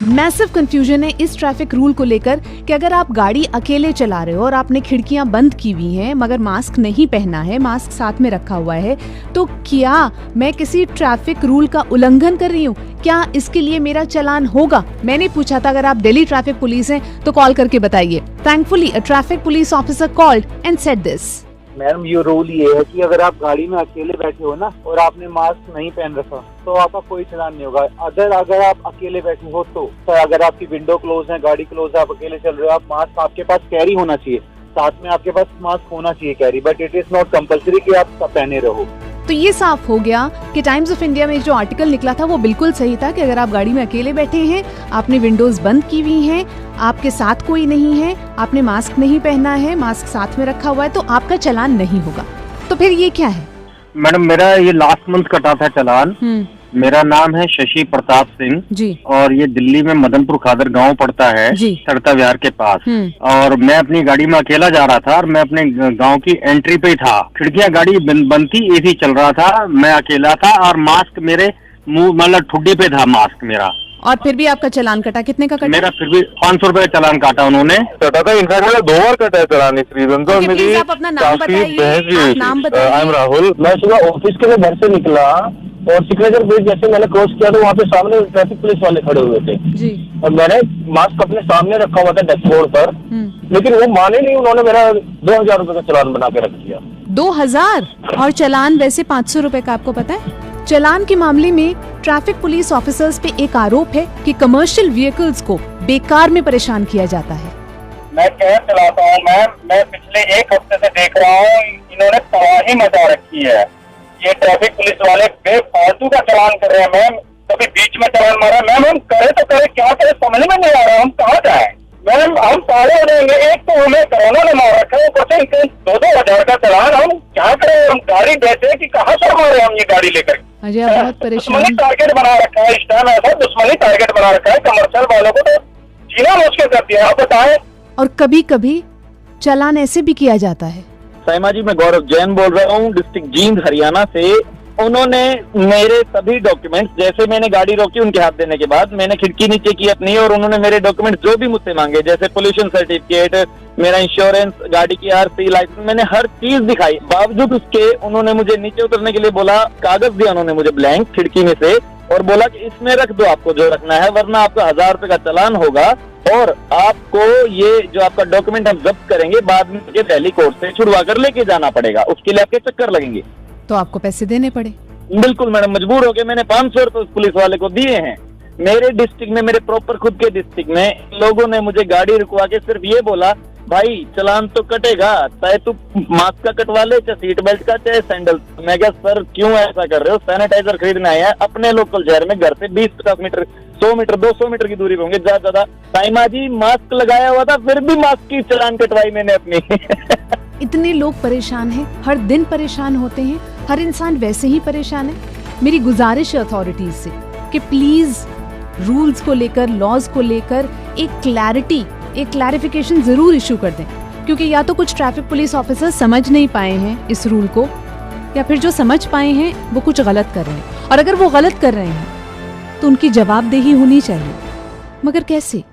Massive confusion है इस traffic rule को लेकर कि अगर आप गाड़ी अकेले चला रहे हो और आपने खिड़कियां बंद की हुई हैं मगर मास्क नहीं पहना है, मास्क साथ में रखा हुआ है, तो क्या मैं किसी ट्रैफिक रूल का उल्लंघन कर रही हूँ? क्या इसके लिए मेरा चालान होगा? मैंने पूछा था अगर आप दिल्ली ट्रैफिक पुलिस हैं तो कॉल करके बताइए। Thankfully a traffic police officer called and said this. Madam ये रूल ये है कि अगर आप गाड़ी में अकेले बैठे हो ना और आपने मास्क नहीं पहन रखा तो आपका कोई चालान नहीं होगा। अगर आप अकेले बैठे हो तो अगर आपकी विंडो क्लोज है, गाड़ी क्लोज है, आप अकेले चल रहे हो, आप मास्क आपके पास कैरी होना चाहिए, साथ में आपके पास मास्क होना चाहिए carry, but it is not compulsory कि आप पहने रहो। तो ये साफ हो गया कि टाइम्स ऑफ इंडिया में जो आर्टिकल निकला था वो बिल्कुल सही था कि अगर आप गाड़ी में अकेले बैठे हैं, आपने विंडोज बंद की हुई हैं, आपके साथ कोई नहीं है, आपने मास्क नहीं पहना है, मास्क साथ में रखा हुआ है, तो आपका चालान नहीं होगा। तो फिर ये क्या है? मैडम मेरा ये लास्ट मंथ कटा था चालान। मेरा नाम है शशि प्रताप सिंह जी। और ये दिल्ली में मदनपुर खादर गांव पड़ता है, सड़ता विहार के पास। और मैं अपनी गाड़ी में अकेला जा रहा था और मैं अपने गांव की एंट्री पे ही था। खिड़कियां गाड़ी बंद थी, एसी चल रहा था, मैं अकेला था और मास्क मेरे मुंह मतलब ठुड्डी पे था मास्क मेरा। और फिर भी आपका चालान कटा? कितने का कटा? मेरा फिर भी 500 रुपए का चालान काटा उन्होंने। कटा था, इनफैक्ट मेरा 2 बार कटा है चालान इस रीजन से। मेरी आप अपना नाम बताइए। I am Rahul. मैं सुबह ऑफिस के लिए घर से निकला और सिग्नेचर ब्रिज जैसे मैंने क्रॉस किया तो वहाँ पे सामने ट्रैफिक पुलिस वाले खड़े हुए थे जी। और मैंने मास्क अपने सामने रखा हुआ था डैशबोर्ड पर, लेकिन वो माने नहीं, उन्होंने मेरा 2000 रुपए का चालान बना के रख दिया। 2000? और चालान वैसे 500 रुपए का, आपको पता है? चालान के मामले में ट्रैफिक पुलिस ऑफिसर्स पे एक आरोप है कि कमर्शियल व्हीकल्स को बेकार में परेशान किया जाता है। मैं कैब चलाता हूँ मैम, मैं पिछले 1 हफ्ते से देख रहा हूँ इन्होंने तबाही मचा रखी है। ये ट्रैफिक पुलिस वाले बेफालतू का चालान कर रहे हैं मैम, कभी बीच में चालान मारा। मैम हम करे तो करे, क्या करे समझ में नहीं आ रहा, हम कहाँ जाए मैम? हम सारे हो जाएंगे। एक तो हमें कोरोना ने मार रखा है, ऊपर से 2-2 हजार का चालान। हम क्या करें? हम गाड़ी बेचे कि कहाँ से हमारे हम ये गाड़ी लेकर? अजय बहुत परेशान। दुश्मनी टारगेट बना रखा है इस टाइम, ऐसा दुश्मनी टारगेट बना रखा है कमर्शियल वालों को, तो जीना मुश्किल कर दिया। आप बताएं। और कभी कभी चालान ऐसे भी किया जाता है। साइमा जी, मैं गौरव जैन बोल रहा हूँ, डिस्ट्रिक्ट जींद हरियाणा से। उन्होंने मेरे सभी डॉक्यूमेंट्स, जैसे मैंने गाड़ी रोकी उनके हाथ देने के बाद मैंने खिड़की नीचे की अपनी, और उन्होंने मेरे डॉक्यूमेंट्स जो भी मुझसे मांगे, जैसे पोल्यूशन सर्टिफिकेट, मेरा इंश्योरेंस, गाड़ी की आरसी, लाइसेंस, मैंने हर चीज दिखाई। बावजूद उसके उन्होंने मुझे नीचे उतरने के लिए बोला, कागज दिया उन्होंने मुझे ब्लैंक खिड़की में से, और बोला कि इसमें रख दो आपको जो रखना है, वरना आपका 1000 रुपए का चालान होगा और आपको ये जो आपका डॉक्यूमेंट हम जब्त करेंगे बाद में दिल्ली कोर्ट से छुड़वा कर लेके जाना पड़ेगा, उसके लिए आपके चक्कर लगेंगे। तो आपको पैसे देने पड़े? बिल्कुल मैडम, मजबूर हो गए। मैंने 500 रुपए पुलिस वाले को दिए हैं। मेरे डिस्ट्रिक्ट में, मेरे प्रॉपर खुद के डिस्ट्रिक्ट में लोगों ने मुझे गाड़ी रुकवा के सिर्फ ये बोला, भाई चालान तो कटेगा, चाहे तू मास्क का कटवा ले, चाहे सीट बेल्ट का, चाहे सैंडल। मैं क्या सर क्यों ऐसा कर रहे हो? सैनिटाइजर खरीदने आया है अपने लोकल शहर में, घर से 20-50 मीटर, 100 मीटर, 200 मीटर की दूरी पे होंगे ज्यादा। साइमा जी मास्क लगाया हुआ था, फिर भी मास्क की चालान कटवाई मैंने अपनी। इतने लोग परेशान हैं, हर दिन परेशान होते हैं, हर इंसान वैसे ही परेशान है। मेरी गुजारिश है अथॉरिटीज से कि प्लीज रूल्स को लेकर, लॉज को लेकर एक क्लैरिफिकेशन जरूर इशू कर दें, क्योंकि या तो कुछ ट्रैफिक पुलिस ऑफिसर समझ नहीं पाए हैं इस रूल को, या फिर जो समझ पाए हैं वो कुछ गलत कर रहे हैं। और अगर वो गलत कर रहे हैं तो उनकी जवाबदेही होनी चाहिए, मगर कैसे?